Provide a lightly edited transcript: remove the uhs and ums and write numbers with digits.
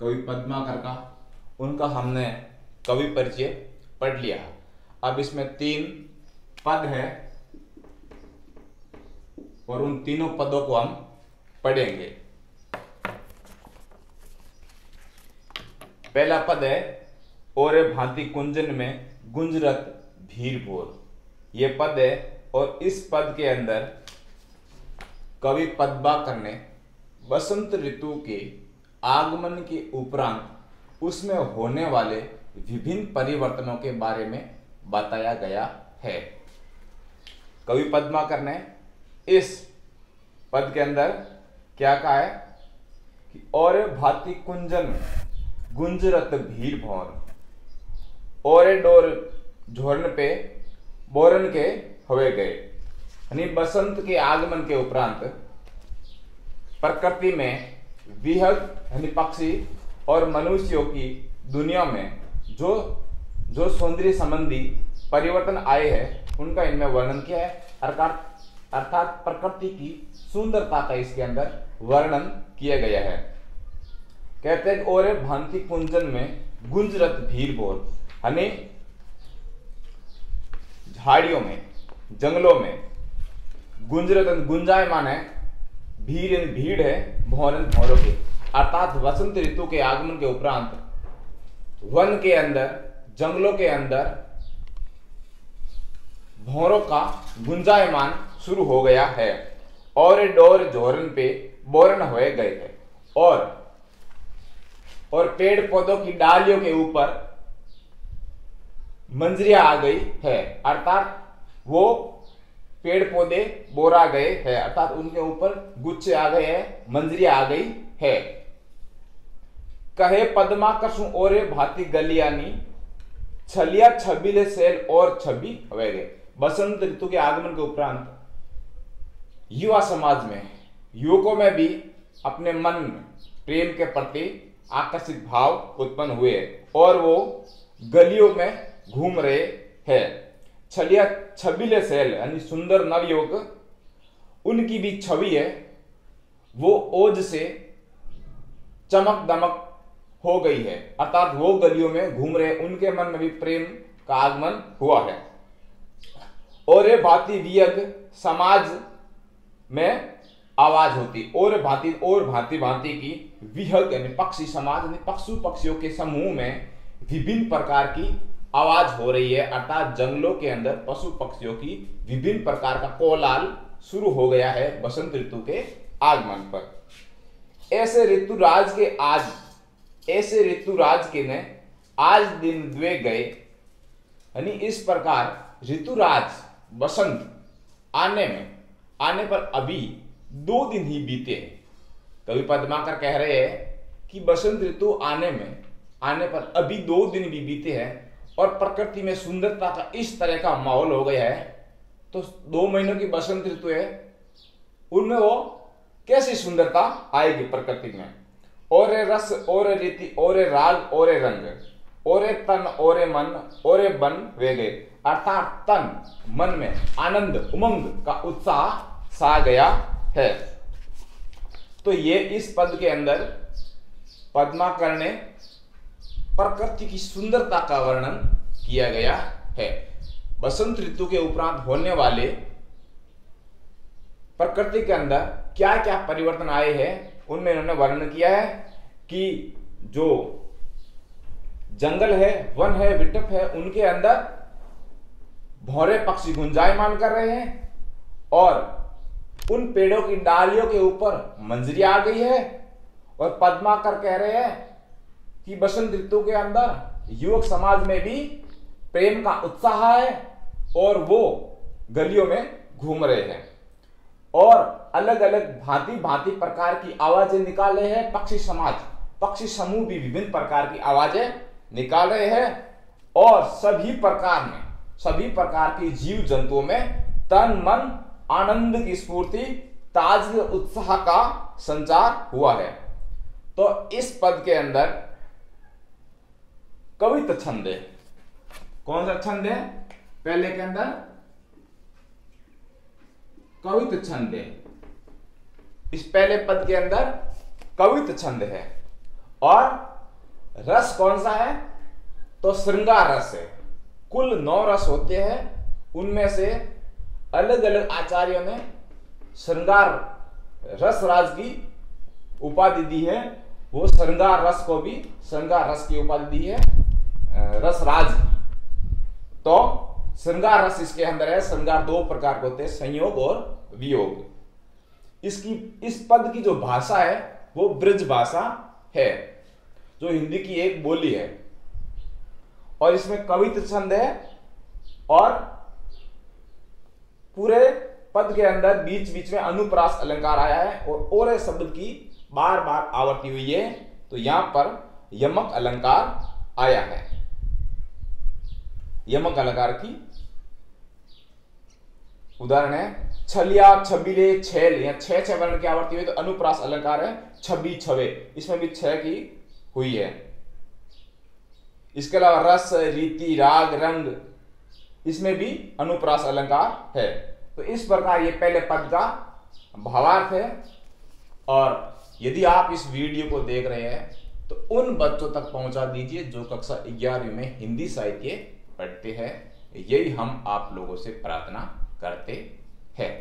कवि पद्माकर का, उनका हमने कवि परिचय पढ़ लिया। अब इसमें 3 पद है और उन तीनों पदों को हम पढ़ेंगे। पहला पद है ओरे भांति कुंजन में गुंजरत भीर भोर। ये पद है और इस पद के अंदर कवि पद्माकर ने बसंत ऋतु के आगमन के उपरांत उसमें होने वाले विभिन्न परिवर्तनों के बारे में बताया गया है। कवि पद्माकर ने इस पद के अंदर क्या कहा है कि और भांति कुंजन गुंजरत भीर भौर, ओरे डोर झोरन पे बोरन के हुए गए। यानी बसंत के आगमन के उपरांत प्रकृति में विहग यानी पक्षी और मनुष्यों की दुनिया में जो सौंदर्य संबंधी परिवर्तन आए हैं उनका इनमें वर्णन किया है। अर्थात प्रकृति की सुंदरता का इसके अंदर वर्णन किया गया है। कहते हैं ओरे भांति कुंजन में गुंजरत भीर बोर, यानी झाड़ियों में जंगलों में गुंजरत गुंजायमान है, भीड़ भीड़ है, भौरन भौरों के, अर्थात वसंत ऋतु के आगमन के उपरांत वन के अंदर जंगलों के अंदर भौरों का गुंजायमान शुरू हो गया है। और डोर झोरन पे बोरन हुए गए थे और पेड़ पौधों की डालियों के ऊपर मंजरियां आ गई है, अर्थात वो पेड़ पौधे बोरा गए हैं, अर्थात उनके ऊपर गुच्छे आ गए हैं, मंजरियां आ गई है। कहे पद्माकर ओरे भांति गलियानी छलिया छबीले सेल और छबी हुए गए। बसंत ऋतु के आगमन के उपरांत युवा समाज में युवकों में भी अपने मन में प्रेम के प्रति आकर्षित भाव उत्पन्न हुए और वो गलियों में घूम रहे हैं। छलिया छबीले सेल यानी सुंदर नवयुवक, उनकी भी छवि है, वो ओज से चमक दमक हो गई है, अर्थात वो गलियों में घूम रहे, उनके मन में भी प्रेम का आगमन हुआ है। और भांति वियग समाज में आवाज होती, और भांति भांति की विहग यानी पक्षी समाज यानी पक्षियों के समूह में विभिन्न प्रकार की आवाज हो रही है, अर्थात जंगलों के अंदर पशु पक्षियों की विभिन्न प्रकार का कोलाहल शुरू हो गया है बसंत ऋतु के आगमन पर। ऐसे ऋतुराज के ने आज दिन द्वे गए, यानी इस प्रकार ऋतुराज बसंत आने पर अभी 2 दिन ही बीते हैं। कवि पद्माकर कह रहे हैं कि बसंत ऋतु आने पर अभी 2 दिन भी बीते हैं और प्रकृति में सुंदरता का इस तरह का माहौल हो गया है। तो 2 महीनों की बसंत ऋतु है, उनमें वो कैसी सुंदरता आएगी प्रकृति में। ओरे रस ओरे रीति ओरे राग ओरे रंग, ओरे तन ओरे मन ओरे बन वे गए, अर्थात तन मन में आनंद उमंग का उत्साह सा गया है। तो ये इस पद के अंदर पद्माकर ने प्रकृति की सुंदरता का वर्णन किया गया है। बसंत ऋतु के उपरांत होने वाले प्रकृति के अंदर क्या क्या परिवर्तन आए हैं उनमें इन्होंने वर्णन किया है कि जो जंगल है, वन है, विटप है, उनके अंदर भौरे पक्षी गुंजायमान कर रहे हैं और उन पेड़ों की डालियों के ऊपर मंजरी आ गई है। और पद्माकर कह रहे हैं कि बसंत ऋतु के अंदर युवक समाज में भी प्रेम का उत्साह है और वो गलियों में घूम रहे हैं और अलग अलग भांति भांति प्रकार की आवाजें निकाल रहे हैं। पक्षी समूह भी विभिन्न प्रकार की आवाजें निकाल रहे हैं और सभी प्रकार की जीव जंतुओं में तन मन आनंद की स्फूर्ति ताजगी उत्साह का संचार हुआ है। तो इस पद के अंदर कवित छंद है। कौन सा छंद है? पहले के अंदर कवित छंद है। इस पहले पद के अंदर कवित छंद है और रस कौन सा है? तो श्रृंगार रस है। कुल 9 रस होते हैं, उनमें से अलग अलग आचार्यों ने श्रृंगार रस राज की उपाधि दी है। वो श्रृंगार रस को भी श्रृंगार रस की उपाधि दी है रस राज की। तो श्रृंगार रस इसके अंदर है। श्रृंगार 2 प्रकार के होते हैं, संयोग और वियोग। इस पद की जो भाषा है वो ब्रज भाषा है, जो हिंदी की एक बोली है। और इसमें कवित्व छंद है और पूरे पद के अंदर बीच बीच में अनुप्रास अलंकार आया है और ओरे शब्द की बार बार आवृत्ति हुई है। तो यहां पर यमक अलंकार आया है। यमक अलंकार की उदाहरण है छलिया, छबीले, छेल। यहां 6 वर्ण की आवृत्ति हुई तो अनुप्रास अलंकार है छबी, छवे, इसमें भी 6 की हुई है। इसके अलावा रस, रीति, राग, रंग, इसमें भी अनुप्रास अलंकार है। तो इस प्रकार ये पहले पद का भावार्थ है। और यदि आप इस वीडियो को देख रहे हैं तो उन बच्चों तक पहुंचा दीजिए जो कक्षा 11वीं में हिंदी साहित्य पढ़ते हैं। यही हम आप लोगों से प्रार्थना करते हैं।